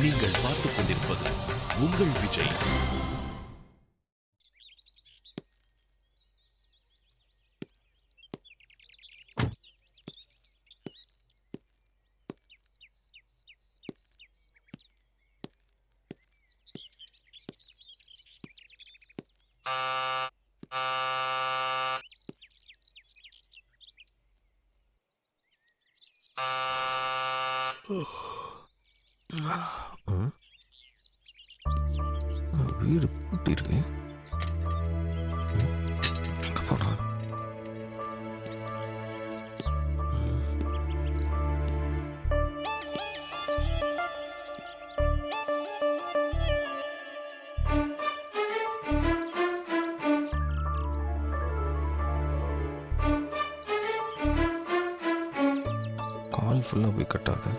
நீங்கள் பார்த்துக் கொண்டிருப்பது உங்கள் விஜய். வீடு பூட்டி இருக்கு. எங்க போனா? கால் ஃபுல்லா போய் கட்டாது.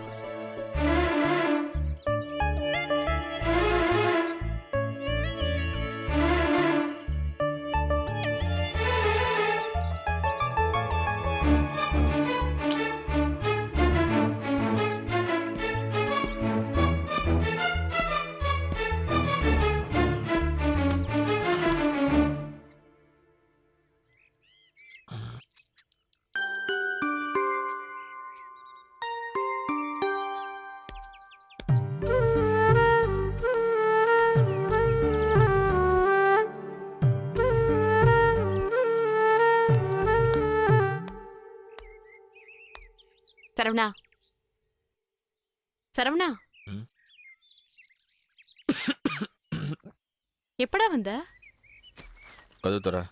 சரவணா, சரவணா, எப்படா வந்த? கதவு தர.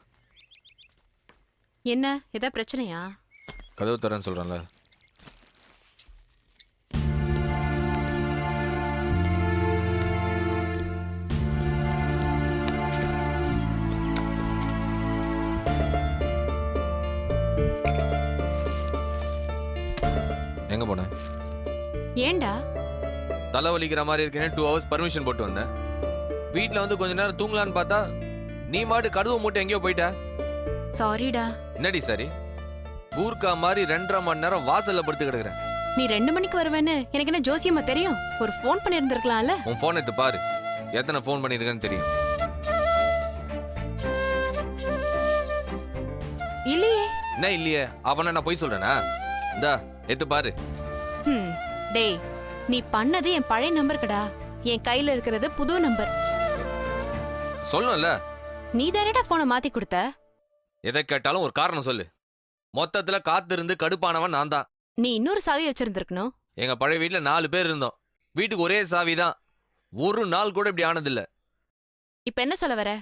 என்ன ஏதா பிரச்சனையா? கதவு தரேன்னு சொல்றேன்ல. எங்க போன? ஏண்டா? தலை வலிக்கிற மாதிரி இருக்கேன்னு 2 hours பர்மிஷன் போட்டு வந்தேன். வீட்டுல வந்து கொஞ்ச நேரம் தூங்கலான்னு பார்த்தா நீ மாட்டு கதவு மூட்டை எங்கேயோ போயிட்ட. சாரிடா. என்னடி சரி? ஊர்க்கா மாதிரி 2.5 மணி நேரம் வாசல்ல படுத்து கிடக்குறேன். நீ 2 மணிக்கு வருவேன்னு எனக்கு என்ன ஜோசியமா தெரியும்? ஒரு ஃபோன் பண்ணி இருந்திருக்கலாம்ல. உன் போன் எடுத்து பாரு, எத்தனை ஃபோன் பண்ணிருக்கேன்னு தெரியும். இல்லையே. என்ன இல்லையே? அவன நான் போய் சொல்றேனா? இந்தா எடுத்து பாரு. டேய், நீ பண்ணது என் பழைய நம்பர்க்கடா. என் கையில இருக்கிறது புது நம்பர். சொல்லணும்ல. நீ தானடா போனை மாத்தி கொடுத்த. எதை கேட்டாலும் ஒரு காரணம் சொல்லு. மொத்தத்துல காத்திருந்து கடுப்பானவன் நான் தான். நீ இன்னொரு சாவி வச்சிருந்திருக்கணும். எங்க பழைய வீட்டுல 4 பேர் இருந்தோம். வீட்டுக்கு ஒரே சாவி தான். ஒரு நாள் கூட இப்படி ஆனதில்ல. இப்ப என்ன சொல்ல வர?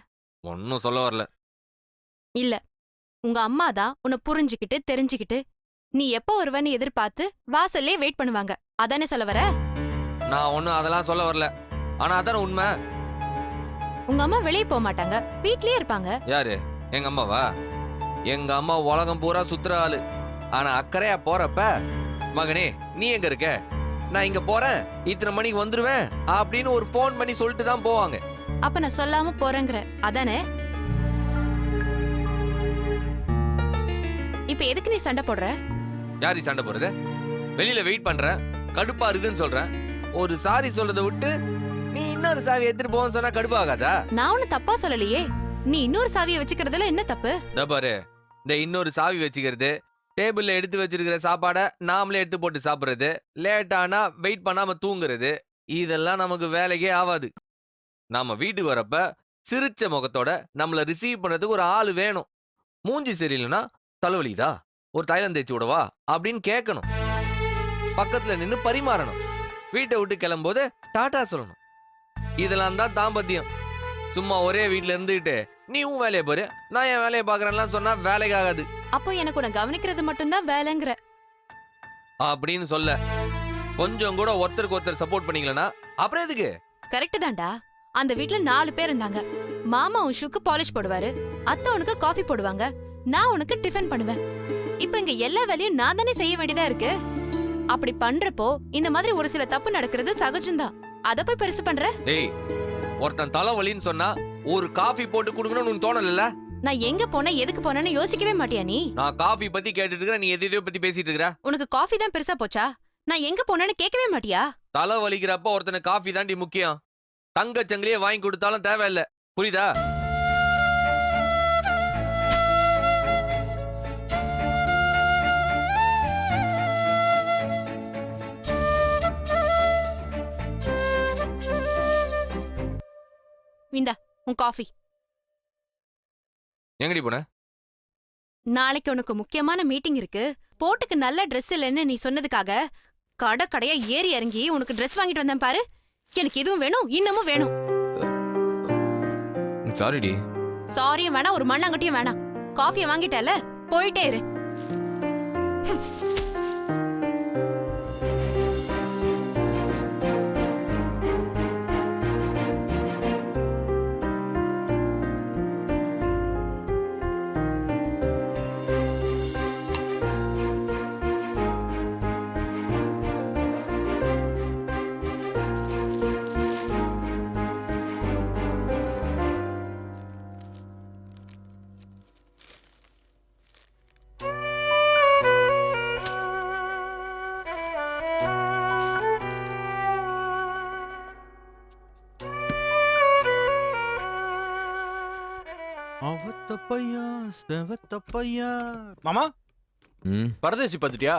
ஒன்னும் சொல்ல வரல. இல்ல, உங்க அம்மா தான் உன்னை புரிஞ்சுக்கிட்டு தெரிஞ்சுக்கிட்டு நீ எப்ப வருவன்னு எதிர்பார்த்து வாசல்லே வெயிட் பண்ணுவாங்க. அதானே சொல்ல வர? நான் ஒன்னும் அதெல்லாம் சொல்ல வரல. ஆனா அதான உண்மை. உங்க அம்மா வெளியே போக மாட்டாங்க, வீட்லயே இருப்பாங்க. யாரு? எங்க அம்மாவா? எங்க அம்மா உலகம் பூரா சுத்துற ஆளு. ஆனா அக்கறையா போறப்ப, மகனே நீ எங்க இருக்க, நான் இங்க போறேன், இத்தனை மணிக்கு வந்துருவேன் அப்படின்னு ஒரு போன் பண்ணி சொல்லிட்டு தான் போவாங்க. அப்ப நான் சொல்லாம போறேங்கிற அதானே? இப்ப எதுக்கு நீ சண்டை போடுற? யாரி சண்டை போடுறது? வெளியில வெயிட் பண்ற, கடுப்பா இருக்குன்னு சொல்றேன். ஒரு சாரி சொல்றதை விட்டு நீ இன்னொரு சாவி எடுத்துட்டு போன்னு சொன்னா கடுப்பாகாதா? நான் ஒண்ணு தப்பா சொல்லலையே. நீ இன்னொரு சாவியை வச்சுக்கிறதுல என்ன தப்பு? பாரு, இந்த இன்னொரு சாவி வச்சுக்கிறது, டேபிள்ல எடுத்து வச்சிருக்கிற சாப்பாடை நாமளே எடுத்து போட்டு சாப்பிடுறது, லேட் ஆனா வெயிட் பண்ணாம தூங்குறது, இதெல்லாம் நமக்கு வேலைக்கே ஆகாது. நாம வீட்டுக்கு வரப்ப சிரிச்ச முகத்தோட நம்மள ரிசீவ் பண்ணதுக்கு ஒரு ஆளு வேணும். மூஞ்சி சரியில்லைன்னா தலைவலிதா, ஒரு தைலம் தேய்ச்சி விடவா அப்படின்னு கேட்கணும். பக்கத்துல நின்னு பரிமாறணும். வீட்டை விட்டு கிளம்போது டாடா சொல்லணும். இதெல்லாம் தான் தாம்பத்தியம். சும்மா ஒரே வீட்டுல இருந்துகிட்டு நீ உன் வேலையை பாரு, நான் என் வேலையை பாக்குறேன்லாம் சொன்னா வேலைக்கு ஆகாது. அப்போ எனக்கு உன்னை கவனிக்கிறது மட்டும்தான் வேலைங்கிற அப்படின்னு சொல்ல. கொஞ்சம் கூட ஒருத்தருக்கு ஒருத்தர் சப்போர்ட் பண்ணீங்களா அப்புறம் எதுக்கு? கரெக்ட் தான்டா. அந்த வீட்ல 4 பேர் இருந்தாங்க. மாமா உன் ஷூக்கு பாலிஷ் போடுவாரு, அத்தை உனக்கு காஃபி போடுவாங்க, நான் உனக்கு டிஃபன் பண்ணுவேன். இப்ப இங்க எல்லா வேலையும் நான் தானே செய்ய வேண்டியதா இருக்கு. அப்படி பண்றப்போ இந்த மாதிரி ஒரு சில தப்பு நடக்கிறது சகஜம்தான். அத போய் பெருசு பண்ற? டேய், ஒருத்தன் தலைவலின்னு சொன்னா ஒரு காஃபி போட்டு குடுக்கணும்னு தோணல? நான் எங்க போன எதுக்கு போனேன்னு யோசிக்கவே மாட்டியா நீ? நான் காஃபி பத்தி கேட்டுட்டு இருக்கேன், நீ எதையோ பத்தி பேசிட்டு இருக்கற. உனக்கு காஃபி தான் பெருசா போச்சா? நான் எங்க போனேன்னு கேட்கவே மாட்டியா? தலை வலிக்கிறப்ப ஒருத்தனை காஃபி தாண்டி முக்கியம். தங்கச்சங்கிலியே வாங்கி கொடுத்தாலும் தேவையில்ல. புரியுதா? இந்தா உன் காஃபி. எங்கடி போன? நாளைக்கு உனக்கு முக்கியமான மீட்டிங் இருக்கு. போட்டுக்கு நல்ல Dress இல்லைன்னு நீ சொன்னதுக்காக கடையா ஏறி இறங்கி உனக்கு Dress வாங்கிட்டு வந்தேன் பாரு. எனக்கு இதுவும் வேணும், இன்னமும் வேணும். சாரிடி. சாரியும் வேணாம், ஒரு மண்ணாங்கட்டியும் வேணாம். காஃபியை வாங்கிட்டல, போயிட்டே இரு. மாமா ம், பரதேசி பாத்துட்டியா?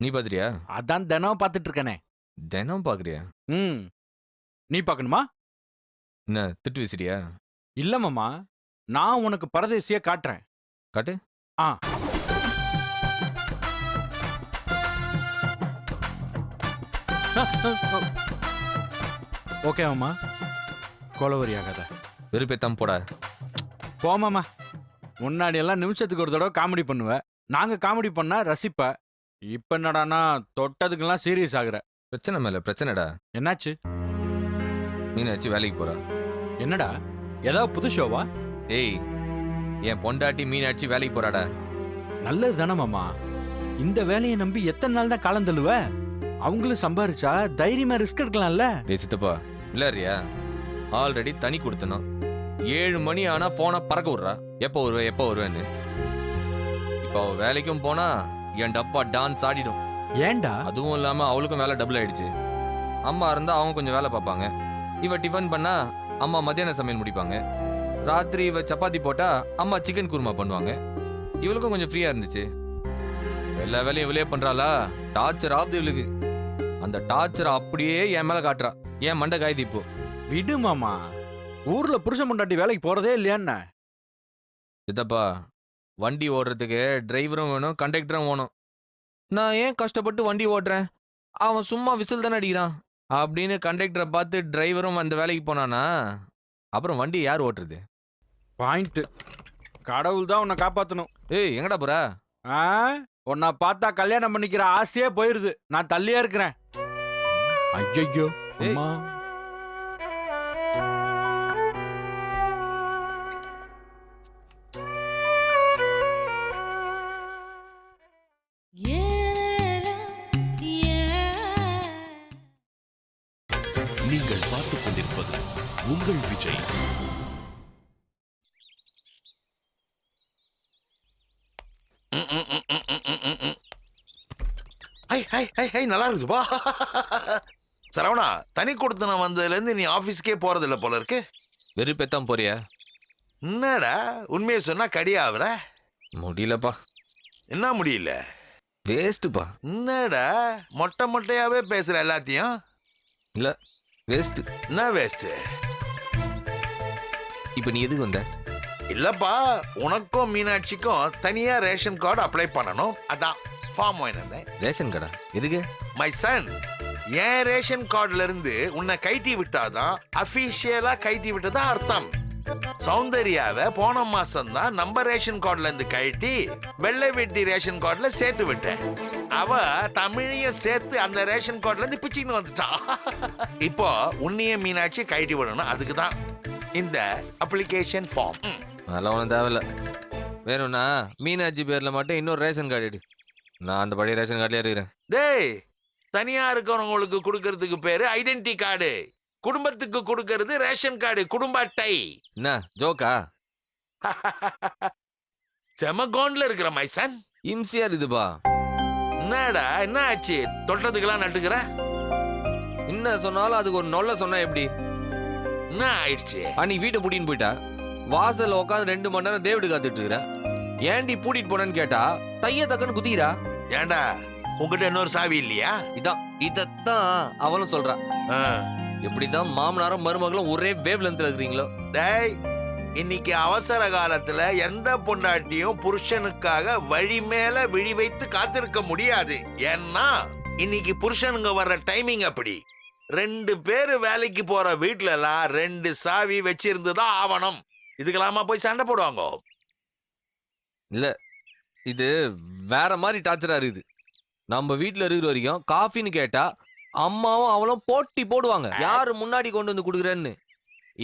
நீ பாத்துறியா? அதான் தினம் பாத்துட்டு இருக்கனே. தினம் பாக்குறியா? ம் நீ பாக்கணுமா? என்ன திட்டு வீசிட்டியா? இல்ல மாமா, நான் உனக்கு பரதேசிய காட்டுறேன். காட்டு. ஆ ஓகே மாமா, கொலவரியாகாத. வெறுப்பேத்தாம போடா. போ மாமா, முன்னாடி எல்லாம் நிமிஷத்துக்கு ஒரு தடவை காமெடி பண்ணுவ. நாங்க காமெடி பண்ணா ரசிப்ப. இப்ப என்னடானா தொட்டதுக்கெல்லாம் சீரியஸ் ஆகுற. பிரச்சனை மேல பிரச்சனைடா. என்னாச்சு? மீனாட்சி வேலைக்கு போறா. என்னடா ஏதாவது புது ஷோவா? ஏய், என் பொண்டாட்டி மீனாட்சி வேலைக்கு போறாடா. நல்லது தானே மாமா. இந்த வேலையை நம்பி எத்தனை நாள் தான் காலம் தள்ளுவ? அவங்களும் சம்பாரிச்சா தைரியமா ரிஸ்க் எடுக்கலாம்ல. டேய் சித்தப்பா, இல்லறியா? ஆல்ரெடி தனி கொடுத்தனும். 7 மணி ஆனா போனை பறக்க விடுறா. எப்போ வருவேன்னு. இப்போ அவ வேலைக்கும் போனா என் டப்பா டான்ஸ் ஆடிடும். ஏன்டா? அதுவும் இல்லாம அவளுக்கும் வேலை டபுள் ஆயிடுச்சு. அம்மா இருந்தா அவங்க கொஞ்சம் வேலை பார்ப்பாங்க. இவ டிஃபன் பண்ணா அம்மா மத்தியான சமையல் முடிப்பாங்க. ராத்திரி இவ சப்பாத்தி போட்டா அம்மா சிக்கன் குருமா பண்ணுவாங்க. இவளுக்கும் கொஞ்சம் ஃப்ரீயா இருந்துச்சு. எல்லா வேலையும் இவளே பண்றாளா? டார்ச்சர் ஆகுது இவளுக்கு. அந்த டார்ச்சர் அப்படியே என் மேல காட்டுறா. ஏன் மண்டை காய்தி இப்போ. விடு மாமா, ஊர்ல புருஷன் பொண்டாட்டி வேலைக்கு போறதே இல்லையான்னு. சித்தப்பா, வண்டி ஓடுறதுக்கு டிரைவரும் வேணும், கண்டக்டரும் வேணும். நான் ஏன் கஷ்டப்பட்டு வண்டி ஓட்டுறேன்? அவன் சும்மா விசில் தானே அடிக்கிறான் அப்படின்னு கண்டக்டரை பார்த்து டிரைவரும் அந்த வேலைக்கு போனானா அப்புறம் வண்டி யார் ஓட்டுறது? பாயிண்ட். கடவுள் தான் உன்னை காப்பாத்தணும். ஏய், எங்கடா போற? உன்னை பார்த்தா கல்யாணம் பண்ணிக்கிற ஆசையே போயிருது. நான் தள்ளியா இருக்கிறேன். ஐயோ அம்மா. நீங்கள் பார்த்துக் கொண்டிருப்பது உங்கள் விஜய். நல்லா இருக்குப்பா. சரவணா, தனி கொடுத்து நான் வந்ததுல இருந்து நீ ஆபீஸ்க்கே போறதில்ல போல இருக்கு. வெறுப்பேத்தான் போறியா? என்னடா உண்மையை சொன்னா கடியாவற? முடியலப்பா. என்ன முடியல? வேஸ்ட்டுப்பா. என்னடா மொட்டை மொட்டையாவே பேசுற எல்லாத்தையும்? இல்ல, வேஸ்ட். என்ன வேஸ்ட்? இப்ப நீ எதுக்கு வந்த? இல்லப்பா, உனக்கும் மீனாட்சிக்கும் தனியா ரேஷன் கார்டு அப்ளை பண்ணணும். அதான் ஃபார்ம் வாங்கினேன். ரேஷன் கடை எதுக்கு? மை சன், என் ரேஷன் கார்டுல இருந்து உன்னை கைட்டி விட்டாதான் அபிஷியலா கைட்டி விட்டதா அர்த்தம். சௌந்தர்யாவை போன மாசம் தான் நம்ம ரேஷன் கார்டுல இருந்து கைட்டி வெள்ளை வெட்டி ரேஷன் கார்டுல சேர்த்து விட்டேன். அவ தமிழையும் சேர்த்து அந்த ரேஷன் கார்டுல இருந்து பிச்சுன்னு வந்துட்டா. இப்போ உன்னைய மீனாட்சி கைட்டி விடணும். அதுக்கு தான் இந்த அப்ளிகேஷன் ஃபார்ம். அதெல்லாம் ஒன்றும் தேவையில்ல. வேணும்னா மீனாட்சி பேர்ல மட்டும் இன்னொரு ரேஷன் கார்டு எடு. நான் அந்த பழைய ரேஷன் கார்டுலயே இருக்கிறேன். டேய், தனியா இருக்கிறவங்களுக்கு கொடுக்கறதுக்கு பேரு ஐடென்டி கார்டு. குடும்பத்துக்கு கொடுக்கறது ரேஷன் கார்டு, குடும்ப அட்டை. என்ன ஜோக்கா? செமகோன்ல இருக்கிற மைசன். இம்சியா இருக்குதுப்பா. என்னடா என்ன ஆச்சு? தொட்டதுக்கெல்லாம் நட்டுக்கிற? என்ன சொன்னாலும் அதுக்கு ஒரு நொல்ல சொன்னா எப்படி? என்ன ஆயிடுச்சு? அன்னைக்கு வீட்டை பூட்டின்னு போயிட்டா. வாசல்ல உட்காந்து 2 மணி நேரம் தேவடு காத்துட்டு இருக்கிறேன். ஏன்டி பூட்டிட்டு போனேன்னு கேட்டா தைய தக்கன்னு குதிக்கிறா. ஏண்டா உங்ககிட்ட இன்னொரு சாவி இல்லையா? இதத்தான் அவளும் சொல்றா. எப்படிதான் மாமனாரும் மருமகளும் ஒரே வேவ் லென்த்ல இருக்கிறீங்களோ. டேய், இன்னைக்கு அவசர காலத்துல எந்த பொண்டாட்டியும் புருஷனுக்காக வழி மேல விழி வைத்து காத்திருக்க முடியாது. ஏன்னா இன்னைக்கு புருஷனுங்க வர்ற டைமிங் அப்படி. 2 பேரு வேலைக்கு போற வீட்டுல எல்லாம் 2 சாவி வச்சிருந்துதான் ஆவணும். இதுக்கெல்லாமா போய் சண்டை போடுவாங்க? இல்ல, இது வேற மாதிரி டார்ச்சரா இருக்குது. நம்ம வீட்டுல இருக்கிற வரைக்கும் காஃபின்னு கேட்டா அம்மாவும் அவளும் போட்டி போடுவாங்க, யாரு முன்னாடி கொண்டு வந்து குடுக்குறேன்னு.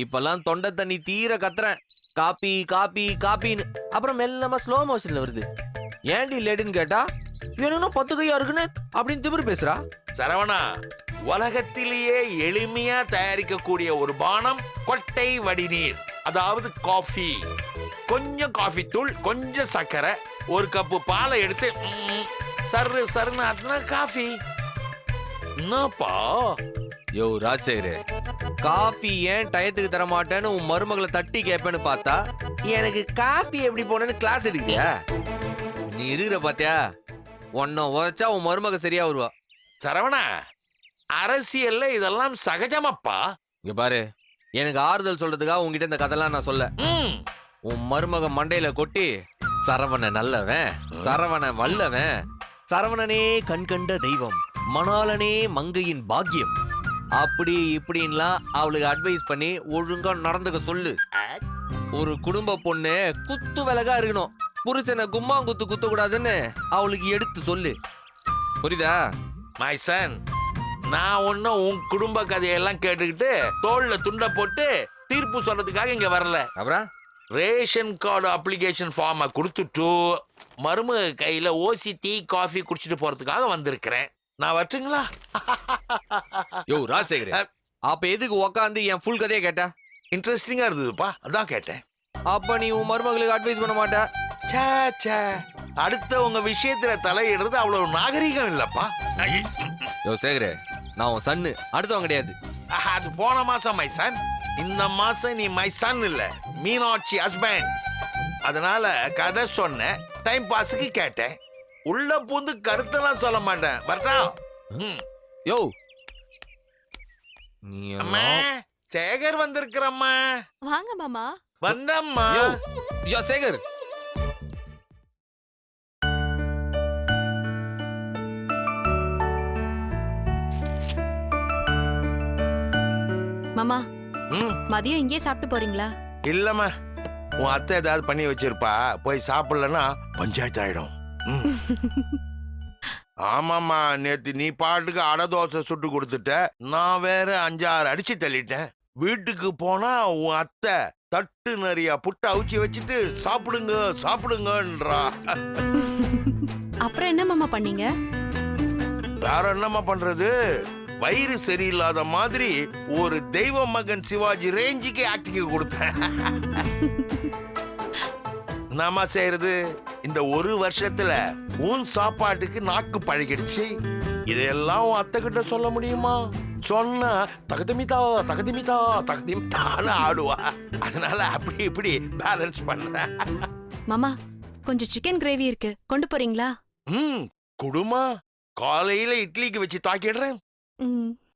இப்பெல்லாம் தொண்டை தண்ணி தீர கத்துறேன், காப்பி காப்பி காப்பின்னு. அப்புறம் மெல்லமா ஸ்லோ மோஷன்ல வருது. ஏன்டி லேட்டுன்னு கேட்டா வேணும்னா 10 கையா இருக்குன்னு அப்படின்னு திமிரு பேசுறா. சரவணா, உலகத்திலேயே எளிமையா தயாரிக்கக்கூடிய ஒரு பானம் கொட்டை வடிநீர், அதாவது காஃபி. கொஞ்சம் காஃபி தூள், கொஞ்சம் சர்க்கரை, 1 கப்பு பாலை எடுத்து சர்ரு சர்ன்னு அதுனா காஃபி. என்னப்பா? யோ ராஜசேகரே, காஃபி ஏன் டயத்துக்கு தர மாட்டேன்னு உன் மருமகளை தட்டி கேட்பேன்னு பார்த்தா எனக்கு காஃபி எப்படி போனேன்னு கிளாஸ் எடுக்கிறியா? நீ இருக்கிற பாத்தியா, உன்னை உரைச்சா உன் மருமக சரியா வருவா. சரவணா, அரசியல்ல இதெல்லாம் சகஜமாப்பா. இங்க பாரு, எனக்கு ஆறுதல் சொல்றதுக்காக உங்ககிட்ட இந்த கதைலாம் நான் சொல்ல. உன் மருமக மண்டையில கொட்டி சரவண நல்லவன், சரவண வல்லவன், சரவணனே கண்கண்ட தெய்வம், மணாலனே மங்கையின் பாக்கியம், அப்படி இப்படின்லாம் அவளுக்கு அட்வைஸ் பண்ணி ஒழுங்கா நடந்துக்க சொல்லு. ஒரு குடும்ப பொண்ணு குத்து விலகா இருக்கணும், புருஷனை கும்மாங்குத்து குத்த கூடாதுன்னு அவளுக்கு எடுத்து சொல்லு. புரியுதா? மை சன், நான் ஒன்னும் உன் குடும்ப கதையெல்லாம் கேட்டுக்கிட்டு தோல்ல துண்ட போட்டு தீர்ப்பு சொல்றதுக்காக இங்க வரல. அப்புறம் ரேஷன் கார்டு அப்ளிகேஷன் ஃபார்மை கொடுத்துட்டு மருமக கையில ஓசி டீ காஃபி குடிச்சிட்டு போறதுக்காக வந்திருக்கிறேன். நான் வரட்டுங்களா? யோ ராஜசேகரே, அப்ப எதுக்கு உக்காந்து என் ஃபுல் கதையை கேட்ட? இன்ட்ரெஸ்டிங்கா இருந்ததுப்பா, அதான் கேட்டேன். அப்ப நீ உன் மருமகளுக்கு அட்வைஸ் பண்ண மாட்ட? சே சே, அடுத்த உங்க விஷயத்துல தலையிடுறது அவ்வளவு நாகரிகம் இல்லப்பா. யோ சேகரே, நான் உன் சன்னு, அடுத்தவன் கிடையாது. அது போன மாசம் மை சன். இந்த மாசம் நீ மை சன் இல்ல, மீனாட்சி ஹஸ்பண்ட். அதனால கதை சொன்ன, டைம் பாஸுக்கு கேட்டேன். உள்ள பூந்து கருத்தெல்லாம் சொல்ல மாட்டேன். வரட்டா? யோ அம்மா, சேகர் வந்திருக்கிறம்மா. வாங்க மாமா. வந்தம்மா. யோ யோ சேகர், மாமா, ம், மதியம் இங்கே சாப்பிட்டு போறீங்களா? இல்லம்மா, உன் அத்தை ஏதாவது பண்ணி வச்சிருப்பா, போய் சாப்பிடலன்னா பஞ்சாயத்து ஆயிடும். ம். ஆமாம்மா, நேத்து நீ பாட்டுக்கு அடை தோசை சுட்டு கொடுத்துட்ட, நான் வேற 5-6 அடிச்சு தள்ளிட்டேன். வீட்டுக்கு போனா உன் அத்தை தட்டு நிறைய புட்டை அவிச்சு வச்சுட்டு சாப்பிடுங்க சாப்பிடுங்கன்றா. அப்புறம் என்ன மாமா பண்ணீங்க? வேற என்னம்மா பண்றது, வயிறு சரியில்லாத மாதிரி ஒரு தெய்வ மகன் சிவாஜி ரேஞ்சுக்கு ஆக்டிங் கொடுத்தேன். நாம செய்யறது, இந்த 1 வருஷத்துல உன் சாப்பாட்டுக்கு நாக்கு பழகிடுச்சு. இதெல்லாம் உன் அத்தை கிட்ட சொல்ல முடியுமா? சொன்னா தகதிமிதா தகதிமிதா தகதிமிதான்னு ஆடுவா. அதனால அப்படி இப்படி பேலன்ஸ் பண்ற. மாமா, கொஞ்சம் சிக்கன் கிரேவி இருக்கு, கொண்டு போறீங்களா? குடுமா, காலையில இட்லிக்கு வச்சு தாக்கிடுறேன்.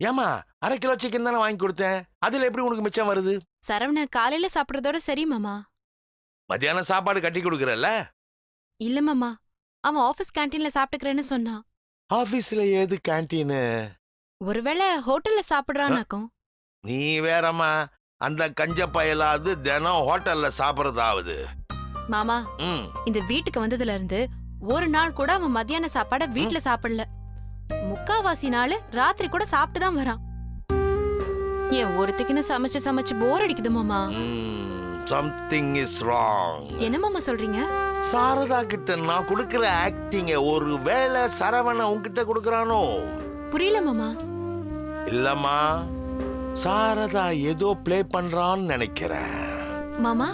ஏமா, 1/2 கிலோ சிக்கன் தானே வாங்கி கொடுத்தேன், அதுல எப்படி உனக்கு மிச்சம் வருது? சரவண காலையில சாப்பிடுறதோட சரி மாமா. மத்தியானம் சாப்பாடு கட்டி கொடுக்கறல்ல? இல்ல மாமா, அவன் ஆபீஸ் கேண்டீன்ல சாப்பிட்டுக்கிறேன்னு சொன்னான். ஆபீஸ்ல ஏது கேண்டீனு? ஒருவேளை ஹோட்டல்ல சாப்பிடுறானாக்கும். நீ வேறம்மா, அந்த கஞ்ச பயலாவது தினம் ஹோட்டல்ல சாப்பிடறதாவது. மாமா, இந்த வீட்டுக்கு வந்ததுல இருந்து ஒரு நாள் கூட அவன் மத்தியான சாப்பாட வீட்டுல சாப்பிடல. முக்காவாசி நாள் ராத்திரி கூட சாப்பிட்டு தான் வரான். ஏன் ஒருத்திக்குன்னு சமைச்சு சமைச்சு போர் அடிக்குது மாமா. Something is wrong. என்ன மாமா சொல்றீங்க? சாரதா கிட்ட நான் கொடுக்கிற ஆக்டிங்க ஒரு வேளை சரவண உன்கிட்ட கொடுக்கறானோ? புரியல மாமா. இல்லம்மா, சாரதா ஏதோ ப்ளே பண்றான்னு நினைக்கிறேன். மாமா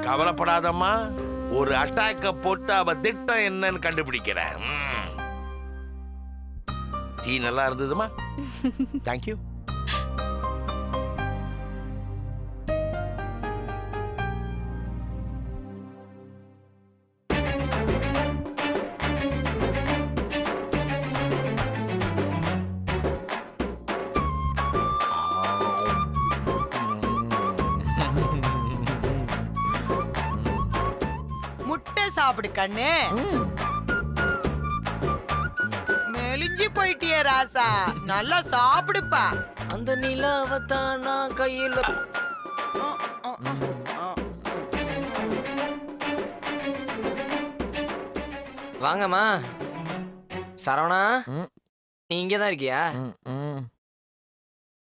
கவலைப்படாதம்மா, ஒரு அட்டாக்க போட்டு அவ திட்டம் என்னன்னு கண்டுபிடிக்கிறேன். டீ நல்லா இருந்ததுமா? தேங்க்யூ. முட்டை சாப்பிடு கண்ணு. மெலிஞ்சு போயிட்டியே ராசா, நல்லா சாப்பிடுப்பா. அந்த நிலாவத்தான் நான் கையில வாங்கம்மா. சரவணா, நீ இங்கதான் இருக்கியா?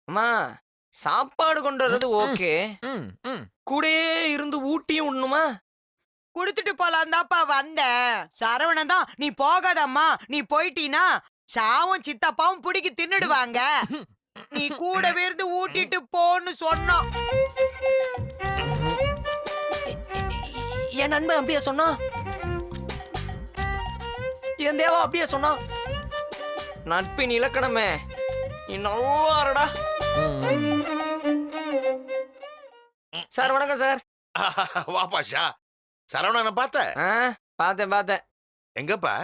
அம்மா, சாப்பாடு கொண்டு வர்றது ஓகே, கூடயே இருந்து ஊட்டியும் உண்ணுமா? குடுத்துட்டு போலாம் தான்ப்பா வந்தேன். சரவணன் தான் நீ போகாதம்மா, நீ போயிட்டீனா சாவும் சித்தப்பாவும் பிடிக்கி தின்னுடுவாங்க, நீ கூடவே இருந்து ஊட்டிட்டு போன்னு சொன்னோம். என் நண்பன் அப்படியே சொன்னா, என் தேவா அப்படியே சொன்னா. நட்பின் இலக்கணமே, நீ நல்லா இருடா. சார் வணக்கம் சார். வாப்பாஷா, சரவணனை பார்த்த? பார்த்தேன் பார்த்தேன். எங்கப்பா?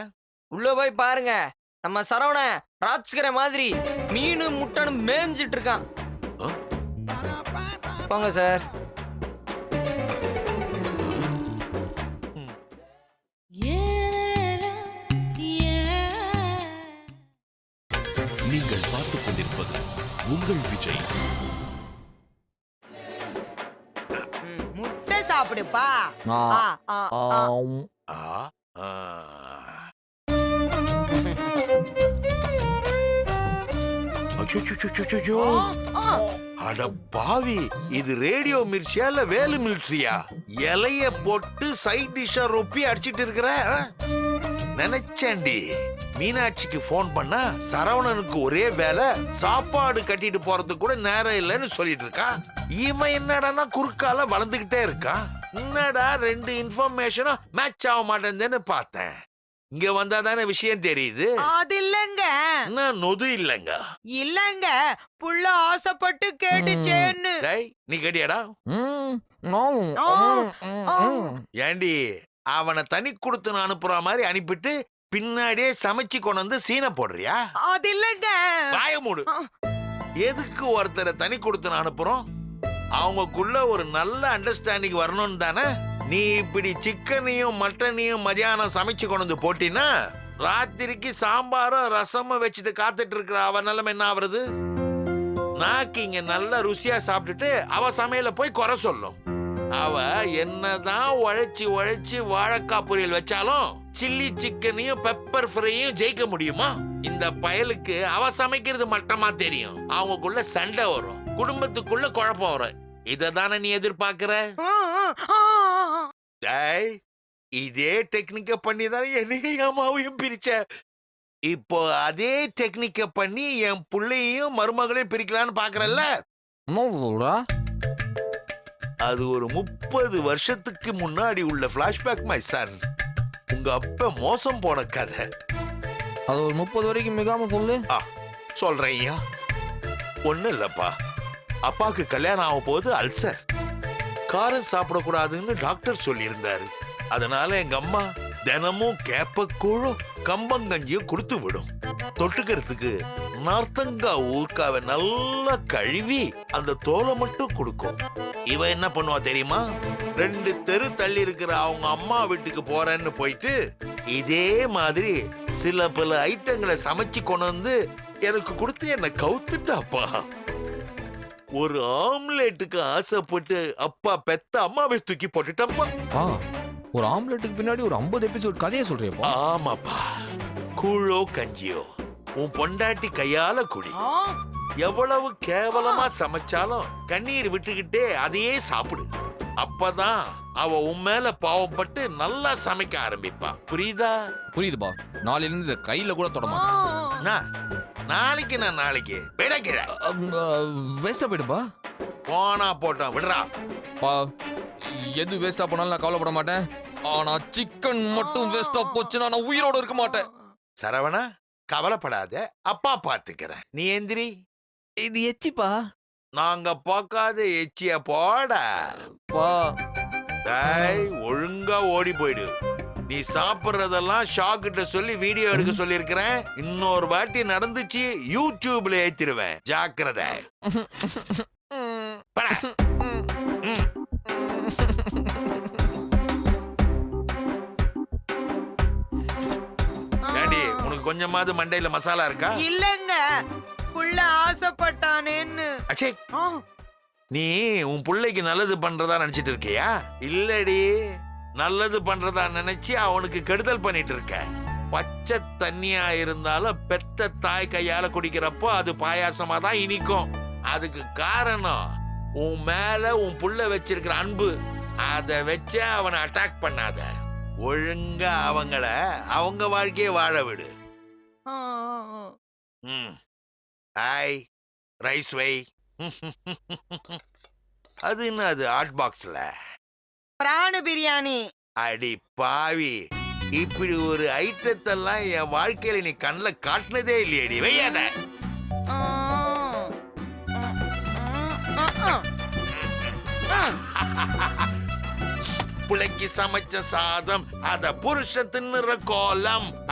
உள்ள போய் பாருங்க, நம்ம சரவண ராஜ்கிற மாதிரி மீன் முட்டைன்னு மேய்ஞ்சிட்டு இருக்கான். போங்க சார். நீங்கள் பார்த்துக் கொண்டிருப்பது உங்கள் விஜய். முட்டை சாப்பிடுப்பா. ஆ, ஆ, ஆ. ஆ, ஆ. அச்சச்சச்சச்சச்சோ. அட பாவி, இது ரேடியோ மிர்ச்சியா இல்ல வேலு மிலிட்ரியா? இலைய போட்டு சைட் டிஷ்ஷா ரொப்பி அடிச்சிட்டு இருக்கிற. நினைச்சேன்டி, மீனாட்சிக்கு போன் பண்ணா சரவணனுக்கு ஒரே வேலை, சாப்பாடு கட்டிட்டு போறதுக்கு கூட நேரம் இல்லைன்னு சொல்லிட்டு இருக்கா. இவன் என்னடானா குறுக்கால வளர்ந்துகிட்டே இருக்கான். என்னடா ரெண்டு இன்ஃபர்மேஷனும் மேட்ச் ஆக மாட்டேன்னு பார்த்தேன். இங்க வந்தா தானே விஷயம் தெரியுது. அது இல்லங்க, என்ன நொது இல்லங்க? இல்லங்க, புள்ள ஆசைப்பட்டு கேட்டுச்சேன்னு. டேய், நீ கேட்டியாடா? ஏண்டி, அவனை தனி கொடுத்து அனுப்புற மாதிரி அனுப்பிட்டு பின்னாடியே சமைச்சு கொண்டு வந்து சீனை போடுறியா? அது இல்லங்க. வாய மூடு. எதுக்கு ஒருத்தரை தனி கொடுத்து அனுப்புறோம்? அவங்களுக்குள்ள ஒரு நல்ல அண்டர்ஸ்டாண்டிங் வரணும்னு தானே. நீ இப்படி சிக்கனையும் மட்டனையும் மதியானம் சமைச்சு கொண்டு வந்து போட்டினா, ராத்திரிக்கு சாம்பாரும் ரசமும் வச்சுட்டு காத்துட்டு இருக்கிற அவ நிலைமை என்ன ஆகுறது? நாக்கு இங்க நல்ல ருசியா சாப்பிட்டுட்டு அவ சமையல போய் குறை சொல்லும். அவ என்னதான் உழைச்சி உழைச்சி வாழைக்காய் பொரியல் வச்சாலும் சில்லி சிக்கனையும் பெப்பர் ஃப்ரையும் ஜெயிக்க முடியுமா? இந்த பயலுக்கு அவ சமைக்கிறது மட்டமா தெரியும். அவங்களுக்குள்ள சண்டை வரும், குடும்பத்துக்குள்ள குழப்பம் வரும். இததானே நீ எதிர்பார்க்கிற? டேய், இதே டெக்னிக்க பண்ணி தானே என்னையும் அம்மாவையும் பிரிச்ச. இப்போ அதே டெக்னிக்க பண்ணி என் புள்ளையும் மருமகளையும் பிரிக்கலான்னு பாக்குறல்ல? அது ஒரு 30 வருஷத்துக்கு முன்னாடி உள்ள பிளாஷ்பேக் மை சன். உங்க அப்பா மோசம் போன கதை. அது ஒரு 30 வரைக்கும் மிகாம சொல்லு. சொல்றேன்யா. ஒண்ணு இல்லப்பா, அப்பாவுக்கு கல்யாணம் ஆகும் போது அல்சர், காரம் சாப்பிடக்கூடாதுன்னு டாக்டர் சொல்லியிருந்தாரு. அதனால எங்க அம்மா தினமும் கேப்பக்கூழும் கம்பங்கஞ்சியும் கொடுத்து விடும். தொட்டுக்கிறதுக்கு நார்த்தங்காய் ஊர்க்காவை நல்லா கழுவி அந்த தோலை மட்டும் கொடுக்கும். இவ என்ன பண்ணுவா தெரியுமா? 2 தெரு தள்ளி இருக்கிற அவங்க அம்மா வீட்டுக்கு போறேன்னு போயிட்டு இதே மாதிரி சில பல ஐட்டங்களை சமைச்சு கொண்டு வந்து எனக்கு கொடுத்து என்ன கவுத்துட்டாப்பா. ஒரு ஆம்லேட்டுக்கு ஆசைப்பட்டு அப்பா பெத்த அம்மாவை தூக்கி போட்டுட்டப்பா. ஒரு ஆம்லெட்டுக்கு பின்னாடி ஒரு 50 எபிசோட் கதையை சொல்றியப்பா? ஆமாப்பா. கூழோ கஞ்சியோ உன் பொண்டாட்டி கையால குடி. எவ்வளவு கேவலமா சமைச்சாலும் கண்ணீர் விட்டுக்கிட்டே அதையே சாப்பிடு. அப்பதான் அவ உன் மேல பாவப்பட்டு நல்லா சமைக்க ஆரம்பிப்பா. புரியுதா? புரியுதுப்பா. நாளையில இருந்து இதை கையில கூட தொட மாட்டேன். நாளைக்கு நான் நாளைக்கு விடக்கிற வேஸ்டா போயிடுப்பா. போனா போட்டோம், விடுறா. எது வேஸ்டா போனாலும் நான் கவலைப்பட மாட்டேன். ஆனா சிக்கன் மட்டும் வேஸ்டா போச்சுன்னா நான் உயிரோட இருக்க மாட்டேன். சரவணா, கவலைப்படாத, அப்பா பாத்துக்கிறேன். நீ எந்திரி. இது எச்சிப்பா. நாங்க பார்க்காத எச்சிய போடா. பா. டேய், ஒழுங்கா ஓடி போயிடு. நீ சாப்பிடுறதெல்லாம் ஷாக்கிட்ட சொல்லி வீடியோ எடுக்க சொல்லியிருக்கிறேன். இன்னொரு வாட்டி நடந்துச்சு யூடியூப்ல ஏத்திடுவேன். ஜாக்கிரதை. போடா. ம். ஏண்டி, உனக்கு கொஞ்சமாவது மண்டையில மசாலா இருக்கா? இல்லங்க, புள்ள ஆசைப்பட்டானேன்னு. அச்சே, ஆ, நீ உன் பிள்ளைக்கு நல்லது பண்றதா நினைச்சிட்டு இருக்கியா? இல்லடி, நல்லது பண்றதா நினைச்சு அவனுக்கு கெடுதல் பண்ணிட்டு இருக்க. பச்சை தண்ணியா இருந்தாலும் பெத்த தாய் கையால குடிக்கிறப்போ அது பாயாசமா தான் இனிக்கும். அதுக்கு காரணம் உன் மேல உன் புள்ள வச்சிருக்கிற அன்பு. அதை வச்ச அவனை அட்டாக் பண்ணாத. ஒழுங்கா அவங்க வாழ்க்கையை வாழ விடு. ஆ, ஆ. ம். ஹாய், ரைஸ் வை. அது என்ன, அது ஹாட் பாக்ஸ்ல? பிராணு பிரியாணி. அடி பாவி, இப்படி ஒரு ஐட்டத்தெல்லாம் என் வாழ்க்கையில நீ கண்ணில் காட்டினதே இல்லையடி. வையாத. ஆ, ஆ, ஆ. புளைக்கு சமைச்ச சாதம், அத புருஷன் தின்னுற கோலம்.